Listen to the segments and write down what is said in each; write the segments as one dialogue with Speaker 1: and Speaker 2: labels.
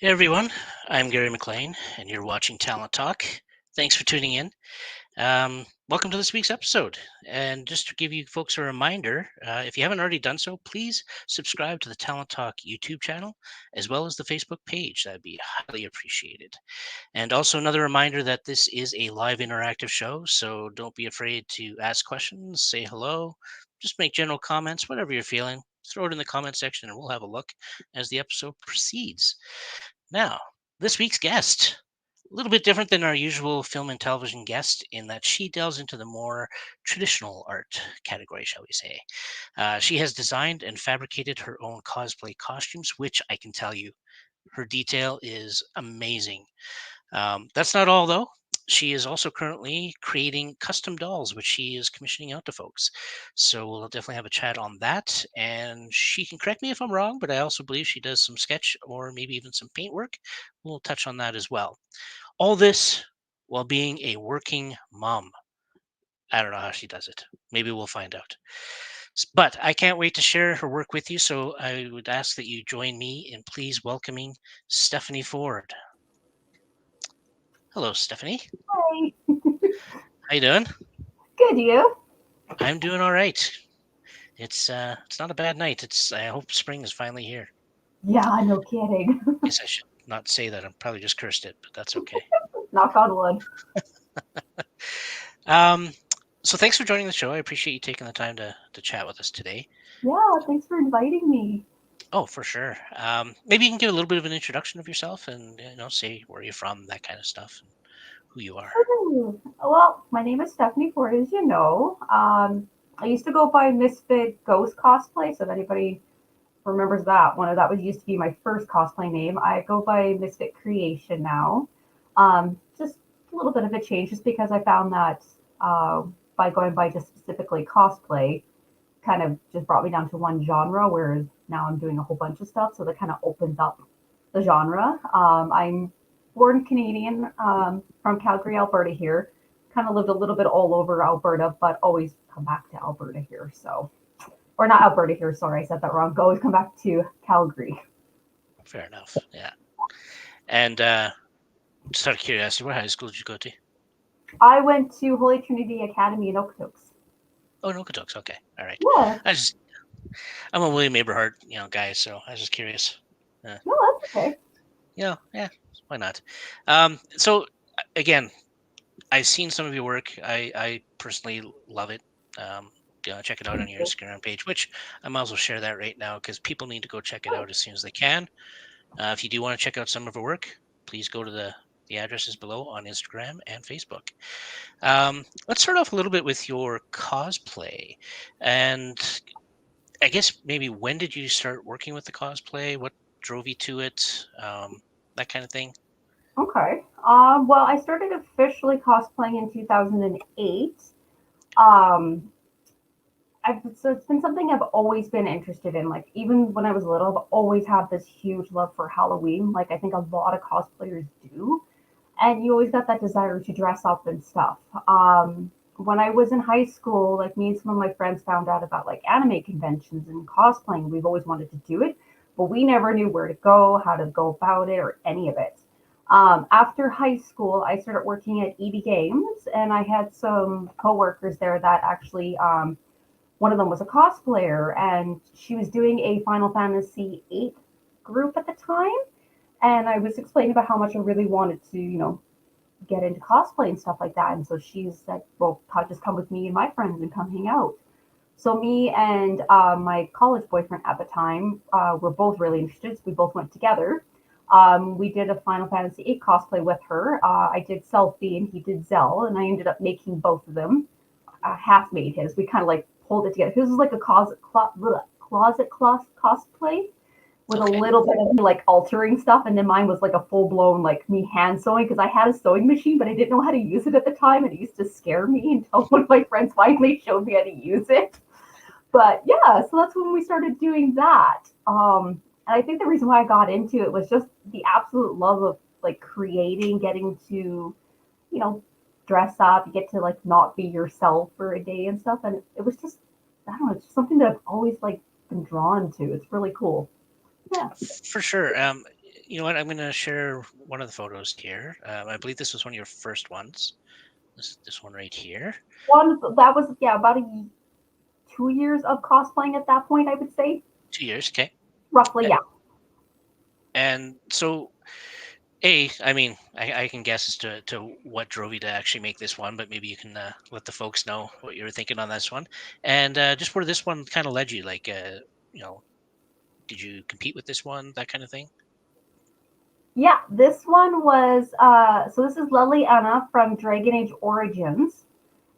Speaker 1: Hey everyone, I'm Gary McLean, and you're watching Talent Talk. Thanks for tuning in. Welcome to this week's episode. And just to give you folks a reminder, if you haven't already done so, please subscribe to the Talent Talk YouTube channel as well as the Facebook page. That'd be highly appreciated. And also another reminder that this is a live interactive show, so don't be afraid to ask questions, say hello, just make general comments, whatever you're feeling. Throw it in the comment section and we'll have a look as the episode proceeds. Now, this week's guest, a little bit different than our usual film and television guest in that she delves into the more traditional art category, shall we say. She has designed and fabricated her own cosplay costumes, which I can tell you, her detail is amazing. That's not all, though. She is also currently creating custom dolls, which she is commissioning out to folks. So we'll definitely have a chat on that. And she can correct me if I'm wrong, but I also believe she does some sketch or maybe even some paint work. We'll touch on that as well. All this while being a working mom. I don't know how she does it. Maybe we'll find out. But I can't wait to share her work with you. So I would ask that you join me in please welcoming Stephanie Ford. Hello, Stephanie.
Speaker 2: Hi.
Speaker 1: How you doing?
Speaker 2: Good, you?
Speaker 1: I'm doing all right. It's not a bad night. I hope spring is finally here.
Speaker 2: Yeah, no kidding.
Speaker 1: Guess I should not say that. I'm probably just cursed it, but that's okay.
Speaker 2: Knock on wood.
Speaker 1: Um, so thanks for joining the show. I appreciate you taking the time to chat with us today.
Speaker 2: Yeah, thanks for inviting me.
Speaker 1: Oh, for sure. Maybe you can give a little bit of an introduction of yourself and say where you're from, that kind of stuff, and who you are.
Speaker 2: Ooh. Well, my name is Stephanie Ford, as you know. I used to go by Misfit Ghost Cosplay, so if anybody remembers that one, that was used to be my first cosplay name. I go by Misfit Creation now. Just a little bit of a change, just because I found that by going by just specifically cosplay, kind of just brought me down to one genre, whereas now I'm doing a whole bunch of stuff. So that kind of opens up the genre. I'm born Canadian, from Calgary, Alberta here. Kind of lived a little bit all over Alberta, but always come back to Alberta here. So, or not Alberta here, sorry, I said that wrong. Always come back to Calgary.
Speaker 1: Fair enough. Yeah. And just out of curiosity, what high school did you go to?
Speaker 2: I went to Holy Trinity Academy in Okotoks.
Speaker 1: Oh, no, Okotoks. Okay. All right.
Speaker 2: Yeah,
Speaker 1: I just I'm a William Aberhart, guy, so I was just curious. Uh,
Speaker 2: no, that's okay.
Speaker 1: yeah, why not? So again, I've seen some of your work. I personally love it. Um, check it out on
Speaker 2: Thank
Speaker 1: your
Speaker 2: you.
Speaker 1: Instagram page, which I might as well share that right now because people need to go check it out as soon as they can. If you do want to check out some of her work, please go to the addresses below on Instagram and Facebook. Let's start off a little bit with your cosplay, and I guess maybe when did you start working with the cosplay? What drove you to it? That kind of thing.
Speaker 2: Okay. Well, I started officially cosplaying in 2008. Um, so it's been something I've always been interested in. Like even when I was little, I've always had this huge love for Halloween. Like I think a lot of cosplayers do, and you always got that desire to dress up and stuff. When I was in high school, like me and some of my friends found out about like anime conventions and cosplaying. We've always wanted to do it, but we never knew where to go, how to go about it, or any of it. After high school, I started working at EB Games, and I had some coworkers there that actually one of them was a cosplayer, and she was doing a Final Fantasy VIII group at the time. And I was explaining about how much I really wanted to, get into cosplay and stuff like that. And so she said, "Well, just come with me and my friends and come hang out." So me and my college boyfriend at the time were both really interested. So we both went together. We did a Final Fantasy VIII cosplay with her. I did Selfie and he did Zell, and I ended up making both of them. Half made his. We kind of like pulled it together. His was like a cosplay with a
Speaker 1: Okay.
Speaker 2: little bit of like altering stuff, and then mine was like a full blown like me hand sewing because I had a sewing machine, but I didn't know how to use it at the time, and it used to scare me until one of my friends finally showed me how to use it. But yeah, so that's when we started doing that. And I think the reason why I got into it was just the absolute love of like creating, getting to, you know, dress up, you get to like not be yourself for a day and stuff. And it was just, I don't know, it's just something that I've always like been drawn to. It's really cool. Yeah.
Speaker 1: For sure. you know what? I'm going to share one of the photos here. I believe this was one of your first ones. This one right here.
Speaker 2: One that was about 2 years of cosplaying at that point, I would say.
Speaker 1: 2 years, okay.
Speaker 2: Roughly,
Speaker 1: A-
Speaker 2: yeah.
Speaker 1: And so, I mean, I can guess as to what drove you to actually make this one, but maybe you can let the folks know what you were thinking on this one, and just where this one kind of led you. Like, you know, did you compete with this one, that kind of thing?
Speaker 2: Yeah, this one was so this is Liliana from Dragon Age Origins.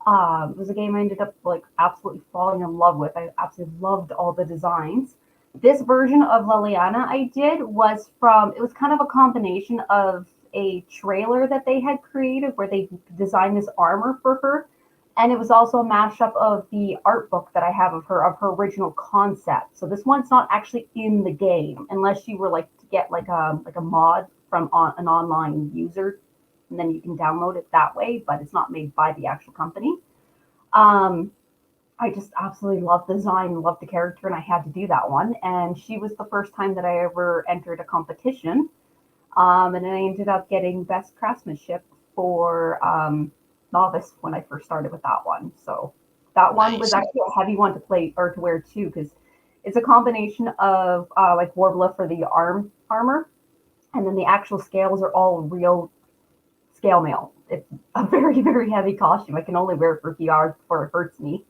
Speaker 2: It was a game I ended up like absolutely falling in love with. I absolutely loved all the designs. This version of Liliana I did was it was kind of a combination of a trailer that they had created where they designed this armor for her. And it was also a mashup of the art book that I have of her original concept. So this one's not actually in the game unless you were like to get like a mod from an online user, and then you can download it that way. But it's not made by the actual company. Um, I just absolutely loved the design, loved the character, and I had to do that one. And she was the first time that I ever entered a competition. And then I ended up getting best craftsmanship for novice when I first started with that one. So that one was
Speaker 1: Nice.
Speaker 2: actually a heavy one to play or to wear too, because it's a combination of like Warbler for the armor, and then the actual scales are all real scale mail. It's a very, very heavy costume. I can only wear it for a few hours before it hurts me.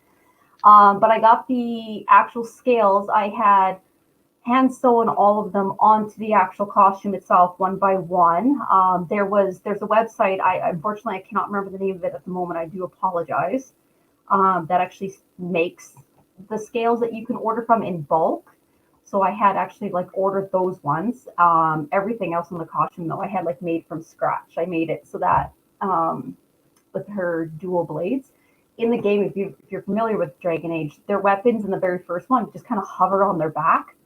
Speaker 2: But I got the actual scales. I had hand sewn all of them onto the actual costume itself, one by one. There's a website. I unfortunately I cannot remember the name of it at the moment. I do apologize. That actually makes the scales that you can order from in bulk. So I had actually like ordered those ones. Everything else in the costume though I had like made from scratch. I made it so that with her dual blades in the game, if you're familiar with Dragon Age, their weapons in the very first one just kind of hover on their back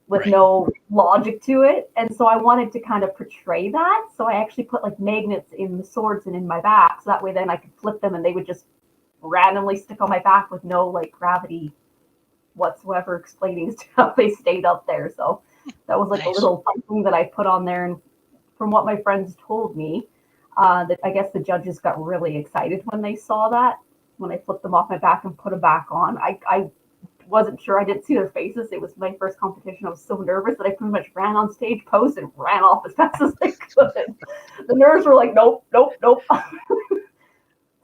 Speaker 2: with
Speaker 1: Right.
Speaker 2: no logic to it. And so I wanted to kind of portray that. So I actually put like magnets in the swords and in my back. So that way then I could flip them and they would just randomly stick on my back with no like gravity whatsoever explaining how they stayed up there. So that was like a
Speaker 1: Nice.
Speaker 2: little thing that I put on there. And from what my friends told me, that I guess the judges got really excited when they saw that, when I flipped them off my back and put them back on. I wasn't sure. I didn't see their faces. It was my first competition. I was so nervous that I pretty much ran on stage, posed, and ran off as fast as I could. The nerves were like, nope, nope, nope.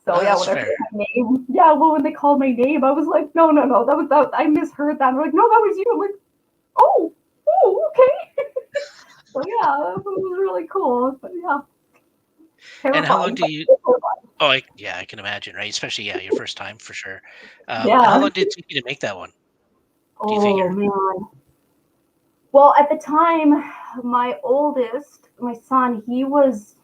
Speaker 2: So
Speaker 1: Oh,
Speaker 2: yeah,
Speaker 1: that's
Speaker 2: when I heard
Speaker 1: fair.
Speaker 2: my name, yeah, well, when they called my name, I was like, no, no, no, that was that. I misheard that. They're like, no, that was you. I'm like, oh, oh, okay. So yeah, it was really cool. But yeah,
Speaker 1: And how long
Speaker 2: terrifying.
Speaker 1: do
Speaker 2: But
Speaker 1: you?
Speaker 2: terrifying.
Speaker 1: Oh, yeah, I can imagine, right? Especially, yeah, your first time for sure. How
Speaker 2: Yeah.
Speaker 1: long did it take you to make that one? Do you
Speaker 2: Oh
Speaker 1: figure?
Speaker 2: man. Well, at the time, my oldest, my son, he was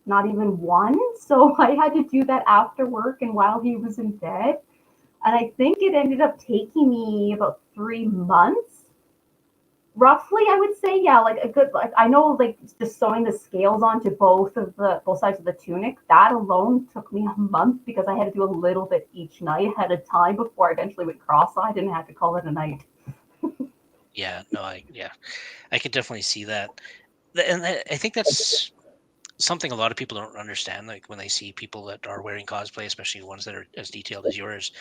Speaker 2: not even one. So I had to do that after work and while he was in bed. And I think it ended up taking me about 3 months. Roughly, I would say, yeah, like a good, like I know, like just sewing the scales onto both sides of the tunic. That alone took me a month because I had to do a little bit each night ahead of time before I eventually went cross-eyed and had to call it a night.
Speaker 1: Yeah, no, yeah, I could definitely see that. And I think that's something a lot of people don't understand. Like when they see people that are wearing cosplay, especially ones that are as detailed as yours,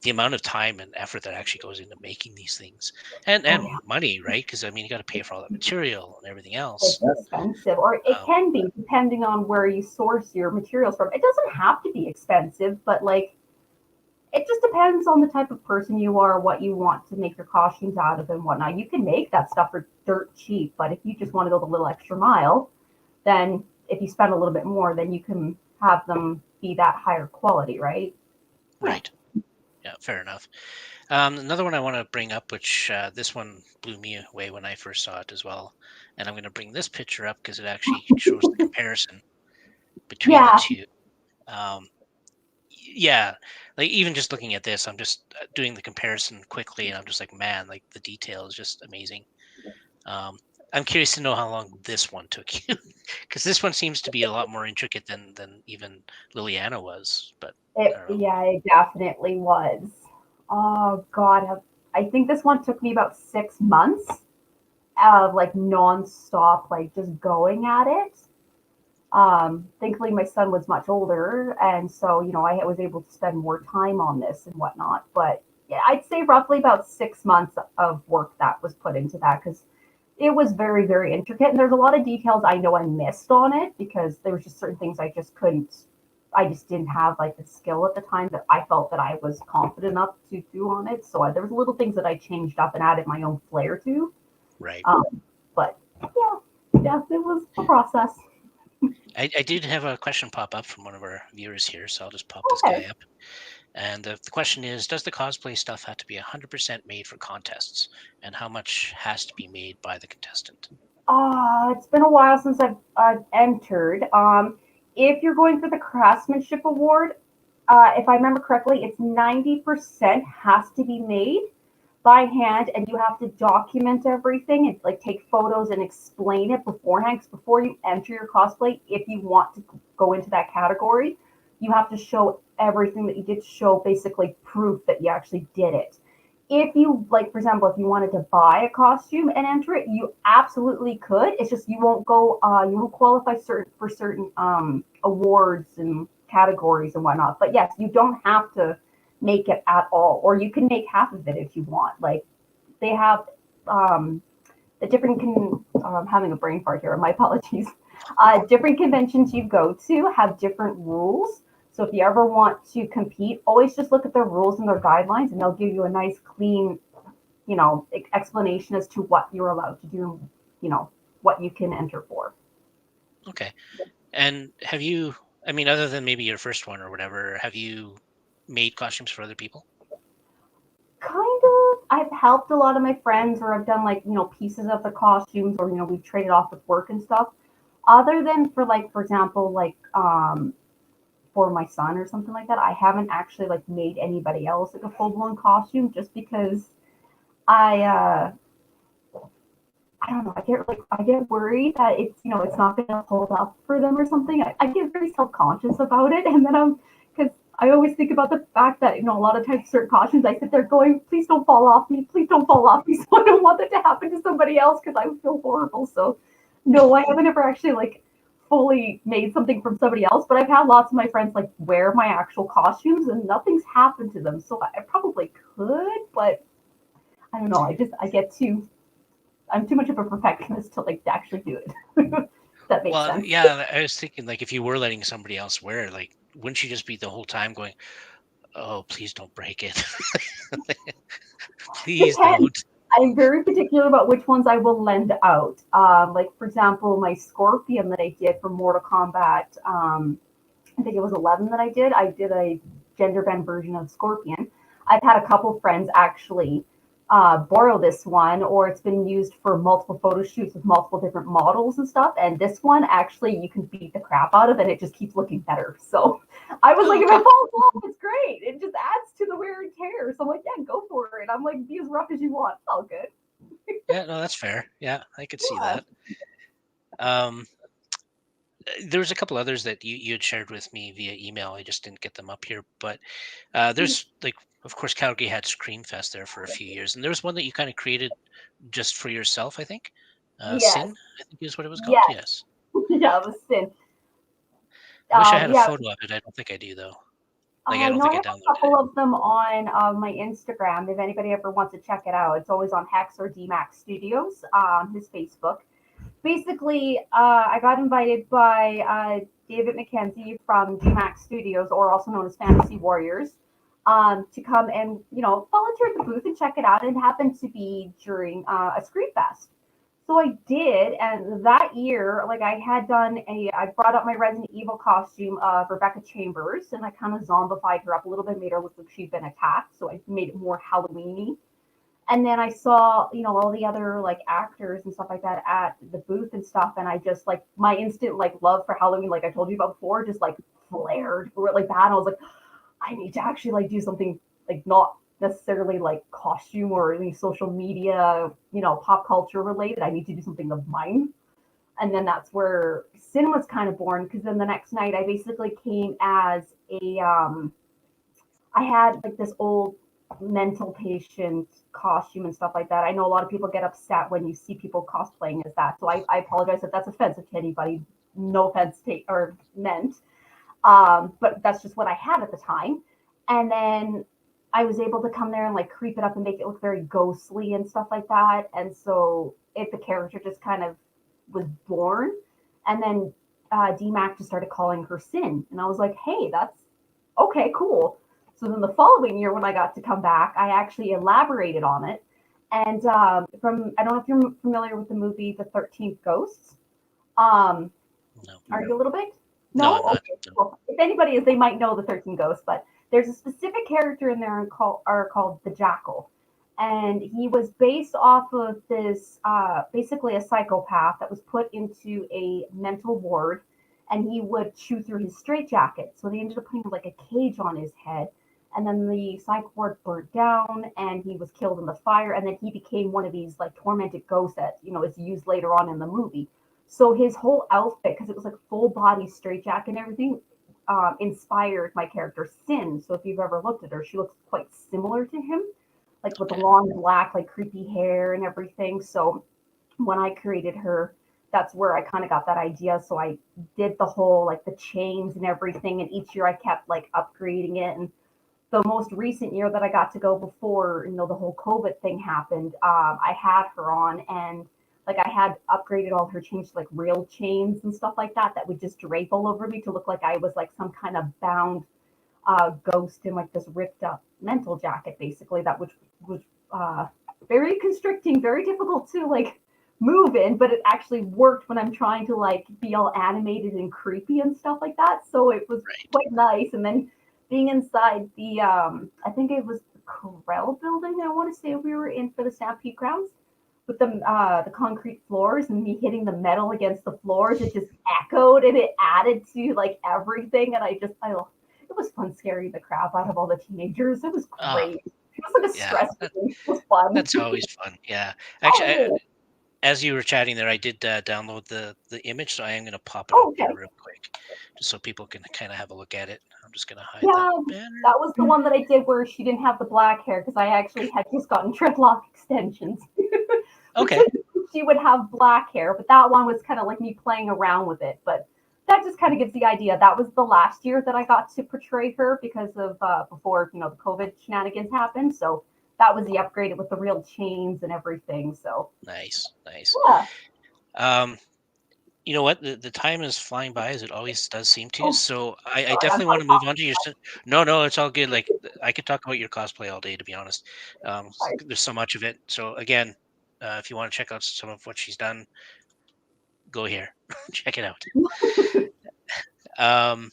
Speaker 1: the amount of time and effort that actually goes into making these things,
Speaker 2: Oh
Speaker 1: and
Speaker 2: yeah.
Speaker 1: money, right? Because I mean, you got to pay for all that material and everything
Speaker 2: It's
Speaker 1: else.
Speaker 2: expensive, or it
Speaker 1: Um,
Speaker 2: can be depending on where you source your materials from. It doesn't have to be expensive, but like it just depends on the type of person you are, what you want to make your costumes out of, and whatnot. You can make that stuff for dirt cheap, but if you just want to go the little extra mile, then if you spend a little bit more, then you can have them be that higher quality, right? Yeah.
Speaker 1: right. Yeah, fair enough. Another one I want to bring up, which this one blew me away when I first saw it as well. And I'm going to bring this picture up because it actually shows the comparison between the
Speaker 2: Yeah,
Speaker 1: two. Um, yeah, like even just looking at this, I'm just doing the comparison quickly, and I'm just like, man, like the detail is just amazing. Um, I'm curious to know how long this one took you, because this one seems to be a lot more intricate than even Liliana was. But I don't know.
Speaker 2: it definitely was. Oh God, I think this one took me about 6 months. like nonstop, like just going at it. Thankfully, my son was much older, and so I was able to spend more time on this and whatnot. But yeah, I'd say roughly about 6 months of work that was put into that because it was very, very intricate, and there's a lot of details I know I missed on it because there was just certain things I just couldn't. I just didn't have like the skill at the time that I felt that I was confident enough to do on it. So there was little things that I changed up and added my own flair to.
Speaker 1: Right.
Speaker 2: But yeah, it was a process.
Speaker 1: I did have a question pop up from one of our viewers here, so I'll just pop this
Speaker 2: Okay.
Speaker 1: guy up. And the question is, does the cosplay stuff have to be 100% made for contests? And how much has to be made by the contestant?
Speaker 2: It's been a while since I've entered. If you're going for the craftsmanship award, if I remember correctly, it's 90% has to be made by hand, and you have to document everything and like take photos and explain it beforehand. 'Cause before you enter your cosplay, if you want to go into that category, you have to show everything that you did, show basically proof that you actually did it. If you like, for example, if you wanted to buy a costume and enter it, you absolutely could. It's just you won't qualify certain awards and categories and whatnot. But yes, you don't have to make it at all, or you can make half of it if you want. Like they have the different having a brain fart here. My apologies. Different conventions you go to have different rules. So if you ever want to compete, always just look at their rules and their guidelines, and they'll give you a nice, clean, explanation as to what you're allowed to do, what you can enter for.
Speaker 1: Okay. And have you, I mean, other than maybe your first one or whatever, have you made costumes for other people?
Speaker 2: Kind of. I've helped a lot of my friends, or I've done like, pieces of the costumes, or, we've traded off with work and stuff. Other than for like, for example, like, for my son or something like that, I haven't actually like made anybody else like a full blown costume just because I, I don't know. I get worried that it's not going to hold up for them or something. I get very self conscious about it, and then because I always think about the fact that a lot of times certain costumes I sit there going, please don't fall off me, please don't fall off me. So I don't want that to happen to somebody else because I would feel horrible. So no, I haven't ever actually like fully made something from somebody else, but I've had lots of my friends like wear my actual costumes and nothing's happened to them. So I probably could, but I don't know. I get too I'm too much of a perfectionist to like to actually do it. That makes
Speaker 1: Well,
Speaker 2: sense.
Speaker 1: yeah, I was thinking like if you were letting somebody else wear it, like wouldn't you just be the whole time going, "Oh, please don't break it. Please
Speaker 2: Depends.
Speaker 1: don't."
Speaker 2: I'm very particular about which ones I will lend out. Like for example, my Scorpion that I did for Mortal Kombat. I think it was 11 that I did. I did a gender bend version of Scorpion. I've had a couple friends actually borrow this one, or it's been used for multiple photo shoots with multiple different models and stuff. And this one actually you can beat the crap out of, and it just keeps looking better. So I was like,
Speaker 1: Oh,
Speaker 2: if
Speaker 1: okay.
Speaker 2: it falls off, it's great. It just adds to the wear and tear. So I'm like, yeah, go for it. I'm like, be as rough as you want. It's all good.
Speaker 1: Yeah, no, that's fair. Yeah, I could see
Speaker 2: Yeah.
Speaker 1: that. Um, there was a couple others that you had shared with me via email. I just didn't get them up here, but there's like, of course, Calgary had Scream Fest there for a few years, and there was one that you kind of created just for yourself, I think.
Speaker 2: Yes.
Speaker 1: Sin, I think is what it was called.
Speaker 2: Yes.
Speaker 1: Yes.
Speaker 2: Yeah, it was sin.
Speaker 1: I wish I had a
Speaker 2: Yeah,
Speaker 1: photo of it. I don't think I do though. Like I
Speaker 2: I
Speaker 1: don't
Speaker 2: know I
Speaker 1: think I
Speaker 2: have a
Speaker 1: downloaded it.
Speaker 2: couple of them on my Instagram. If anybody ever wants to check it out, it's always on Hex or DMAX Studios on his Facebook. Basically, I got invited by David McKenzie from DMAX Studios, or also known as Fantasy Warriors, to come and volunteer at the booth and check it out. And it happened to be during a Screen Fest. So I did, and that year, like I brought up my Resident Evil costume of Rebecca Chambers, and I kind of zombified her up a little bit, made her look like she'd been attacked, so I made it more Halloweeny. And then I saw, all the other like actors and stuff like that at the booth and stuff, and I just like my instant like love for Halloween, like I told you about before, just like flared or like that. And I was like, I need to actually like do something like not necessarily like costume or any social media, pop culture related. I need to do something of mine. And then that's where Sin was kind of born, because then the next night I basically came as a I had like this old mental patient costume and stuff like that. I know a lot of people get upset when you see people cosplaying as that. So I apologize if that's offensive to anybody. No offense or meant. But that's just what I had at the time. And then I was able to come there and like creep it up and make it look very ghostly and stuff like that. And so the character just kind of was born. And then DMAC just started calling her Sin. And I was like, hey, that's okay, cool. So then the following year, when I got to come back, I actually elaborated on it. And I don't know if you're familiar with the movie The 13th Ghosts.
Speaker 1: No,
Speaker 2: Are you a little bit?
Speaker 1: no,
Speaker 2: No?
Speaker 1: I'm not.
Speaker 2: Okay.
Speaker 1: No.
Speaker 2: Well, if anybody is, they might know the 13 Ghosts, but there's a specific character in there called the Jackal. And he was based off of this, basically a psychopath that was put into a mental ward, and he would chew through his straitjacket. So they ended up putting like a cage on his head. And then the psych ward burnt down, and he was killed in the fire. And then he became one of these like tormented ghosts that is used later on in the movie. So his whole outfit, because it was like full body straitjacket and everything, inspired my character Sin. So if you've ever looked at her, she looks quite similar to him, like with the
Speaker 1: Okay.
Speaker 2: long black, like creepy hair and everything. So when I created her, that's where I kind of got that idea. So I did the whole like the chains and everything, and each year I kept like upgrading it. And the most recent year that I got to go before the whole COVID thing happened, I had her on, and like I had upgraded all her chains to like real chains and stuff like that would just drape all over me to look like I was like some kind of bound ghost in like this ripped up mental jacket, basically that which was very constricting, very difficult to like move in, but it actually worked when I'm trying to like be all animated and creepy and stuff like that. So it was
Speaker 1: Right.
Speaker 2: quite nice. And then being inside the I think it was the Corel building, I want to say we were in for the Stampede grounds with the concrete floors and me hitting the metal against the floors, it just echoed and it added to like everything. And it was fun scaring the crap out of all the teenagers. It was
Speaker 1: Oh,
Speaker 2: great. It was like a
Speaker 1: yeah.
Speaker 2: stress relief. It was fun.
Speaker 1: That's always fun. Yeah. Actually,
Speaker 2: Oh,
Speaker 1: as you were chatting there, I did download the image, so I am going to pop it up
Speaker 2: oh,
Speaker 1: here
Speaker 2: okay.
Speaker 1: real quick, just so people can kind of have a look at it. I'm just going to hide that
Speaker 2: Yeah,
Speaker 1: banner.
Speaker 2: that was the one that I did where she didn't have the black hair because I actually had just gotten dreadlock extensions. Which
Speaker 1: Okay.
Speaker 2: she would have black hair, but that one was kind of like me playing around with it. But that just kind of gives the idea. That was the last year that I got to portray her because of before the COVID shenanigans happened. So that was the upgraded with the real chains and everything. So
Speaker 1: Nice. Nice.
Speaker 2: yeah.
Speaker 1: Um, you know what? The time is flying by as it always does seem to.
Speaker 2: Oh,
Speaker 1: So I
Speaker 2: sorry, I'm
Speaker 1: definitely want
Speaker 2: probably
Speaker 1: to move on to your. No, no, it's all good. Like I could talk about your cosplay all day, to be honest.
Speaker 2: sorry.
Speaker 1: There's so much of it. So again, if you want to check out some of what she's done, go here, check it out. Um,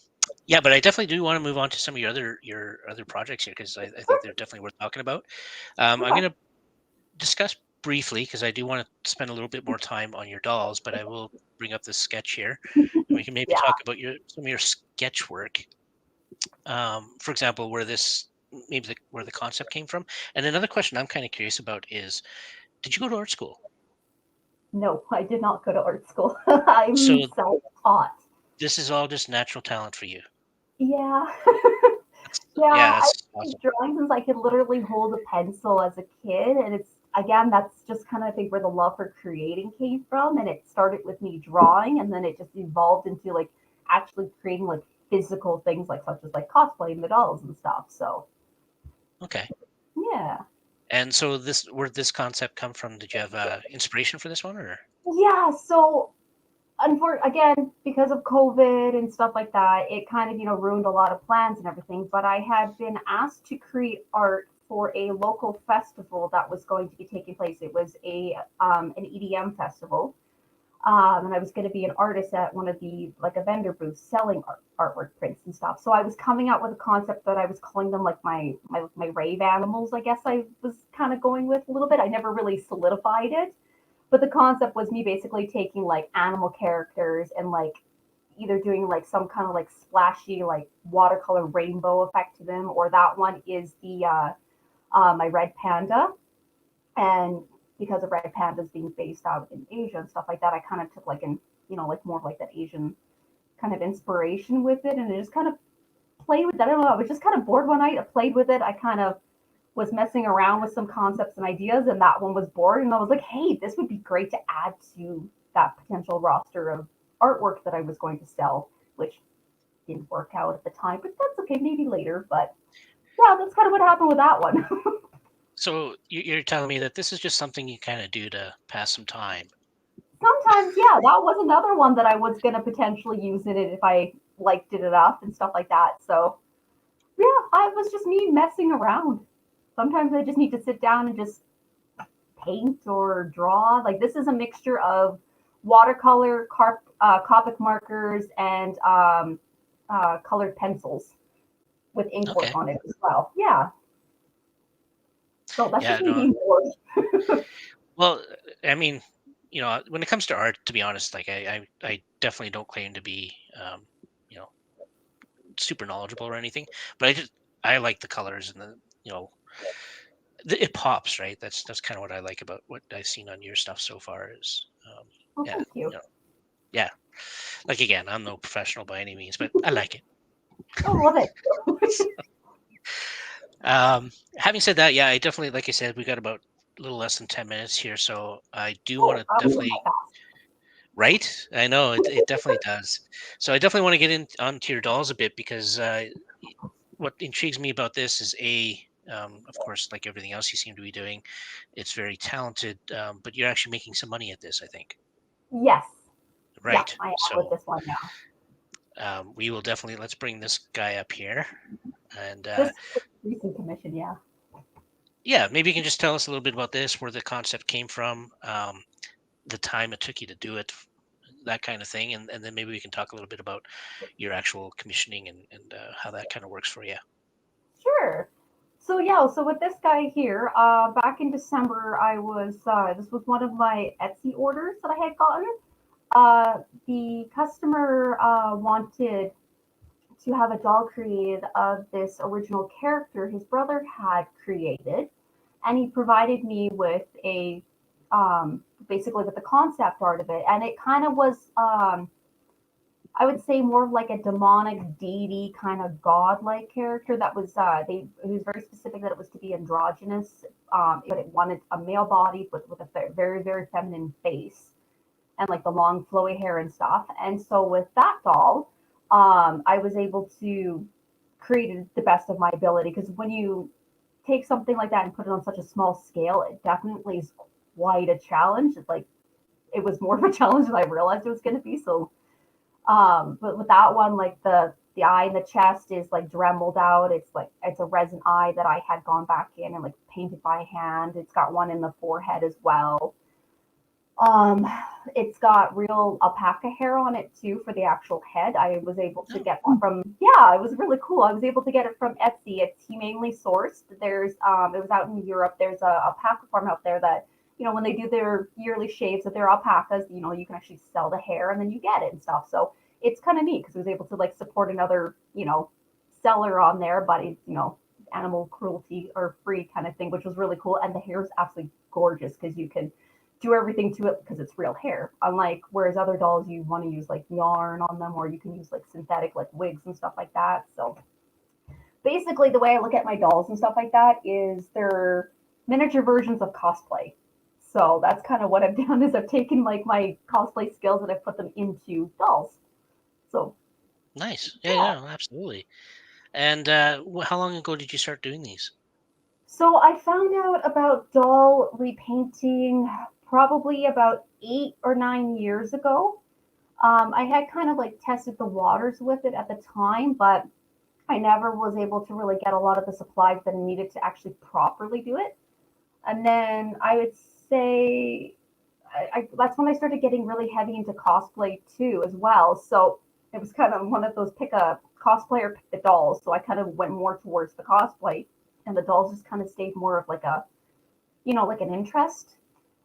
Speaker 1: yeah, but I definitely do want to move on to some of your other projects here because I think they're definitely worth talking about. I'm
Speaker 2: Okay.
Speaker 1: going to discuss briefly because I do want to spend a little bit more time on your dolls, but I will bring up this sketch here, and we can maybe
Speaker 2: Yeah.
Speaker 1: talk about some of your sketch work. For example, where the concept came from. And another question I'm kind of curious about is, did you go to art school?
Speaker 2: No, I did not go to art school.
Speaker 1: So
Speaker 2: I'm self-taught.
Speaker 1: this is all just natural talent for you.
Speaker 2: Yeah.
Speaker 1: Yeah,
Speaker 2: Yeah, I've
Speaker 1: that's
Speaker 2: been
Speaker 1: awesome.
Speaker 2: drawing since I could literally hold a pencil as a kid, and it's again that's just kind of I think where the love for creating came from, and it started with me drawing, and then it just evolved into like actually creating like physical things like such as like cosplay and the dolls and stuff. So
Speaker 1: Okay.
Speaker 2: yeah,
Speaker 1: And so where did this concept come from? Did you have inspiration for this one, or?
Speaker 2: yeah. So again, because of COVID and stuff like that, it kind of, ruined a lot of plans and everything. But I had been asked to create art for a local festival that was going to be taking place. It was an EDM festival. And I was going to be an artist at one of the like a vendor booths selling artwork prints and stuff. So I was coming out with a concept that I was calling them like my rave animals. I guess I was kind of going with a little bit. I never really solidified it, but the concept was me basically taking like animal characters and like either doing like some kind of like splashy like watercolor rainbow effect to them, or that one is the my red panda. And because of red pandas being based out in Asia and stuff like that, I kind of took like like more of like that Asian kind of inspiration with it, and I just kind of played with that. I don't know, I was just kind of bored one night. I played with it. I kind of was messing around with some concepts and ideas, and that one was bored. And I was like, hey, this would be great to add to that potential roster of artwork that I was going to sell, which didn't work out at the time, but that's okay, maybe later. But yeah, that's kind of what happened with that one.
Speaker 1: So you're telling me that this is just something you kind of do to pass some time.
Speaker 2: Sometimes, yeah, that was another one that I was going to potentially use in it if I liked it enough and stuff like that. So yeah, I was just me messing around. Sometimes I just need to sit down and just paint or draw. Like this is a mixture of watercolor, Copic markers, and colored pencils with ink work
Speaker 1: Okay.
Speaker 2: on it as well. Yeah. So that's
Speaker 1: Yeah.
Speaker 2: just me
Speaker 1: No.
Speaker 2: being bored.
Speaker 1: Well, I mean, when it comes to art, to be honest, like I definitely don't claim to be, you know, super knowledgeable or anything, but I like the colors and you know, it pops, right? That's kind of what I like about what I've seen on your stuff so far is,
Speaker 2: Well,
Speaker 1: yeah,
Speaker 2: thank you.
Speaker 1: yeah. Like again, I'm no professional by any means, but I like it.
Speaker 2: I love it.
Speaker 1: Having said that, yeah, I definitely, like I said, we got about a little less than 10 minutes here, so I do want
Speaker 2: Oh,
Speaker 1: to
Speaker 2: we went by
Speaker 1: definitely. Right? I know it definitely does. So I definitely want to get in onto your dolls a bit because what intrigues me about this is of course, like everything else you seem to be doing, it's very talented, but you're actually making some money at this, I think.
Speaker 2: Yes. Yeah,
Speaker 1: Right.
Speaker 2: I am with
Speaker 1: So
Speaker 2: this one now.
Speaker 1: we will definitely let's bring this guy up here, and
Speaker 2: This recent commission, yeah.
Speaker 1: yeah, maybe you can just tell us a little bit about this, where the concept came from, the time it took you to do it, that kind of thing, and then maybe we can talk a little bit about your actual commissioning and how that kind of works for you.
Speaker 2: Sure. So yeah, so with this guy here, back in December, I was this was one of my Etsy orders that I had gotten. The customer wanted to have a doll created of this original character his brother had created, and he provided me with a basically with the concept art of it, and it kind of was I would say more of like a demonic deity kind of godlike character that was it was very specific that it was to be androgynous, but it wanted a male body with a very very feminine face and like the long flowy hair and stuff. And so with that doll, I was able to create it the best of my ability because when you take something like that and put it on such a small scale, it definitely is quite a challenge. It's like it was more of a challenge than I realized it was going to be. So but with that one, like the eye in the chest is like dremeled out. It's like it's a resin eye that I had gone back in and like painted by hand. It's got one in the forehead as well. Um, it's got real alpaca hair on it too for the actual head. I was able to
Speaker 1: Oh,
Speaker 2: get that from yeah, it was really cool. I was able to get it from Etsy. It's humanely sourced. There's it was out in Europe. There's a alpaca farm out there that when they do their yearly shaves of their alpacas, you can actually sell the hair and then you get it and stuff. So it's kind of neat because I was able to like support another seller on there, but it's animal cruelty or free kind of thing, which was really cool. And the hair is absolutely gorgeous because you can do everything to it because it's real hair. Unlike whereas other dolls you want to use like yarn on them or you can use like synthetic like wigs and stuff like that. So basically the way I look at my dolls and stuff like that is they're miniature versions of cosplay. So that's kind of what I've done is I've taken like my cosplay skills and I've put them into dolls. So
Speaker 1: nice. Yeah,
Speaker 2: yeah.
Speaker 1: yeah, absolutely. And how long ago did you start doing these?
Speaker 2: So I found out about doll repainting probably about 8 or 9 years ago. I had kind of like tested the waters with it at the time, but I never was able to really get a lot of the supplies that I needed to actually properly do it. And then I would say that's when I started getting really heavy into cosplay too, as well. So it was kind of one of those pick a cosplay or pick the dolls. So I kind of went more towards the cosplay, and the dolls just kind of stayed more of like like an interest.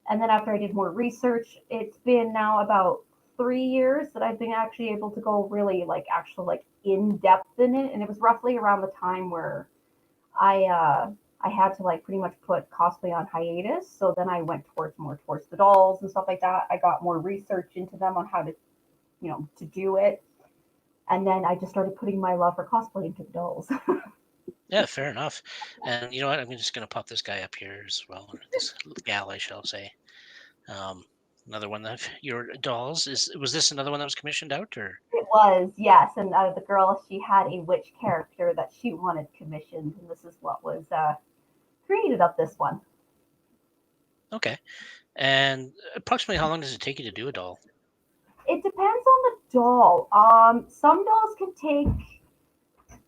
Speaker 2: And then after I did more research, it's been now about 3 years that I've been actually able to go really like actual like in depth in it. And it was roughly around the time where I had to like pretty much put cosplay on hiatus. So then I went towards the dolls and stuff like that. I got more research into them on how to to do it. And then I just started putting my love for cosplay into the dolls.
Speaker 1: Yeah, fair enough. And you know what? I'm just going to pop this guy up here as well, or this gal, I shall say. Um, another one of your dolls is was this another one that was commissioned out, or
Speaker 2: It was, yes, and the girl, she had a witch character that she wanted commissioned, and this is what was created of this one.
Speaker 1: okay? And approximately how long does it take you to do a doll?
Speaker 2: It depends on the doll. Some dolls can take,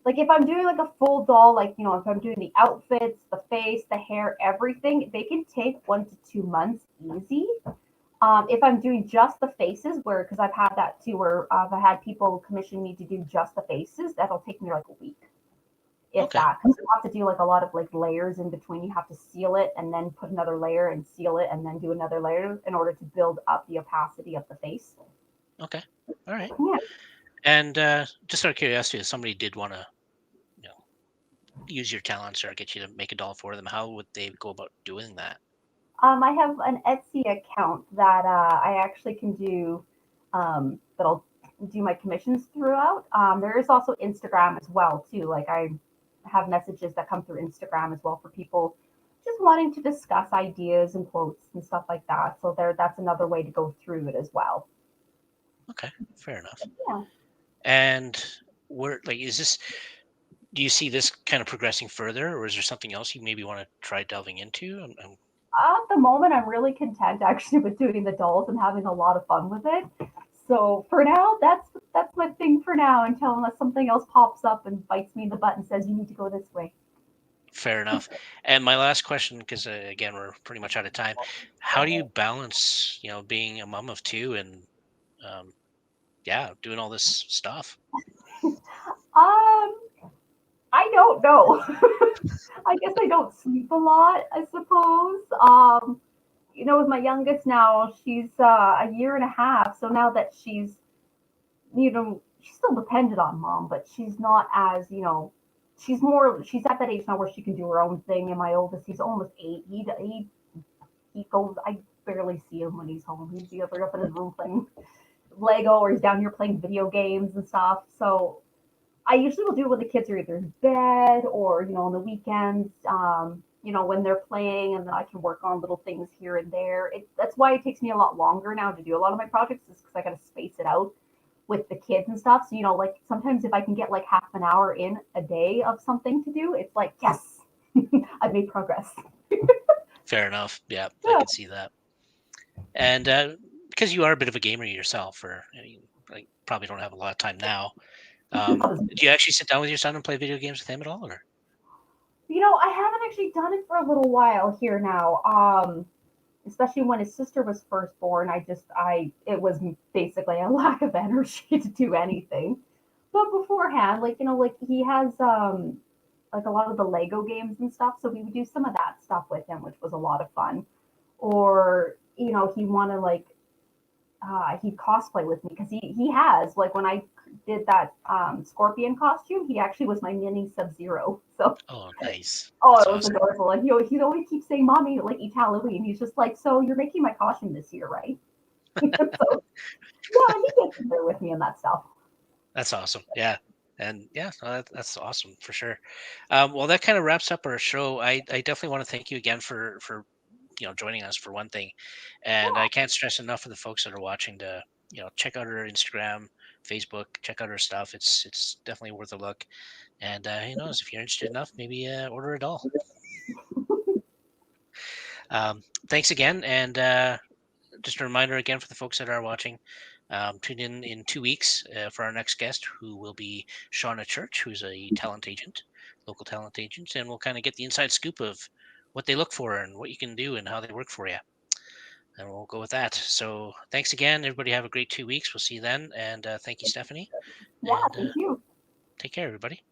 Speaker 2: like if I'm doing like a full doll, like if I'm doing the outfits, the face, the hair, everything, they can take 1 to 2 months easy. If I'm doing just the faces, where because I've had that too, where I've had people commission me to do just the faces, that'll take me like a week, if
Speaker 1: Okay,
Speaker 2: that. Because you have to do like a lot of like layers in between. You have to seal it and then put another layer and seal it and then do another layer in order to build up the opacity of the face.
Speaker 1: okay, all right.
Speaker 2: Yeah.
Speaker 1: And just out of curiosity, if somebody did want to, you know, use your talents or get you to make a doll for them, how would they go about doing that?
Speaker 2: I have an Etsy account that I actually can do, that I'll do my commissions throughout. There is also Instagram as well too. Like I have messages that come through Instagram as well for people just wanting to discuss ideas and quotes and stuff like that. So that's another way to go through it as well.
Speaker 1: Okay, fair enough.
Speaker 2: Yeah.
Speaker 1: And where, like, is this? Do you see this kind of progressing further, or is there something else you maybe want to try delving into?
Speaker 2: At the moment, I'm really content actually with doing the dolls and having a lot of fun with it. So for now, that's my thing for now until unless something else pops up and bites me in the butt and says you need to go this way.
Speaker 1: Fair enough. And my last question, because again, we're pretty much out of time. How do you balance, being a mom of two and, um, yeah, doing all this stuff?
Speaker 2: Um, I don't know. I guess I don't sleep a lot, I suppose. With my youngest now, she's a year and a half. So now that she's still dependent on mom, but she's not as, she's at that age now where she can do her own thing. And my oldest, he's almost 8. He goes, I barely see him when he's home. He's either up in his room playing Lego or he's down here playing video games and stuff. So I usually will do it when the kids are either in bed or, on the weekends, when they're playing, and then I can work on little things here and there. That's why it takes me a lot longer now to do a lot of my projects, is because I got to space it out with the kids and stuff. So, like sometimes if I can get like half an hour in a day of something to do, it's like, yes, I've made progress.
Speaker 1: Fair enough. Yeah, I
Speaker 2: Yeah.
Speaker 1: can see that. And because you are a bit of a gamer yourself, or you like, probably don't have a lot of time now, do you actually sit down with your son and play video games with him at all? Or
Speaker 2: I haven't actually done it for a little while here now. Especially when his sister was first born, it was basically a lack of energy to do anything. But beforehand, like he has like a lot of the Lego games and stuff, so we would do some of that stuff with him, which was a lot of fun. Or he wanted like he cosplay with me because he has like when I did that scorpion costume, he actually was my mini Sub Zero. So
Speaker 1: oh, nice,
Speaker 2: oh,
Speaker 1: that's
Speaker 2: it was
Speaker 1: awesome.
Speaker 2: adorable. And he always keeps saying, "Mommy, like each Halloween." He's just like, "So you're making my costume this year, right?" So yeah, he gets in there with me and that stuff.
Speaker 1: That's awesome. Yeah. And yeah, no, that's awesome for sure. Well, that kind of wraps up our show. I definitely want to thank you again for joining us for one thing, and I can't stress enough for the folks that are watching to check out our Instagram, Facebook, check out our stuff. It's definitely worth a look. And who knows, if you're interested enough, maybe order a doll. Thanks again, and just a reminder again for the folks that are watching, tune in 2 weeks for our next guest, who will be Shauna Church, who's a talent agent, local talent agent, and we'll kind of get the inside scoop of what they look for and what you can do and how they work for you. And we'll go with that. So thanks again, everybody. Have a great 2 weeks. We'll see you then. And thank you, Stephanie.
Speaker 2: Yeah,
Speaker 1: And
Speaker 2: thank you.
Speaker 1: take care, everybody.